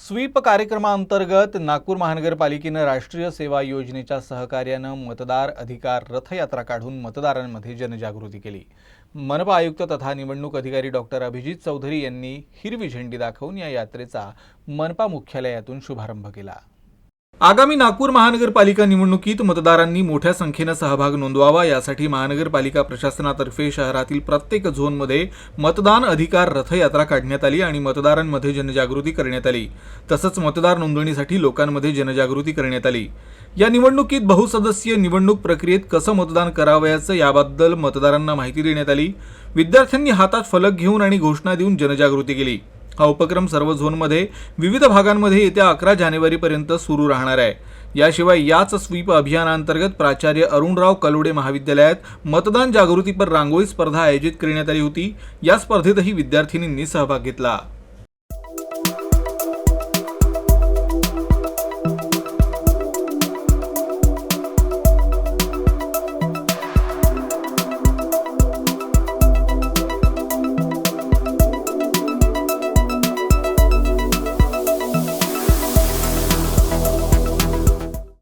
Sweep कार्यक्रमांतर्गत नागपूर महानगरपालिकेनं राष्ट्रीय सेवा योजनेच्या सहकार्यानं मतदार अधिकार रथयात्रा काढून मतदारांमध्ये जनजागृती केली। मनपा आयुक्त तथा निवडणूक अधिकारी डॉक्टर अभिजित चौधरी यांनी हिरवी झेंडी दाखवून या यात्रेचा मनपा मुख्यालयातून शुभारंभ केला। आगामी नागपूर महानगरपालिका निवडणुकीत मतदारांनी मोठ्या संख्येने सहभाग नोंदवावा यासाठी महानगरपालिका प्रशासनातर्फे शहरातील प्रत्येक झोनमध्ये मतदान अधिकार रथयात्रा काढण्यात आली आणि मतदारांमध्ये जनजागृती करण्यात आली। तसंच मतदार नोंदणीसाठी लोकांमध्ये जनजागृती करण्यात आली। या निवडणुकीत बहुसदस्यीय निवडणूक प्रक्रियेत कसं मतदान करावयाचं याबद्दल मतदारांना माहिती देण्यात आली। विद्यार्थ्यांनी हातात फलक घेऊन आणि घोषणा देऊन जनजागृती केली। हा उपक्रम सर्व झोनमध्ये विविध भागांमध्ये येत्या 11 जानेवारीपर्यंत सुरू राहणार आहे। याशिवाय याच स्वीप अभियानांतर्गत प्राचार्य अरुणराव कलोडे महाविद्यालयात मतदान जागृतीपर रांगोळी स्पर्धा आयोजित करण्यात आली होती। या स्पर्धेतही विद्यार्थिनींनी सहभाग घेतला।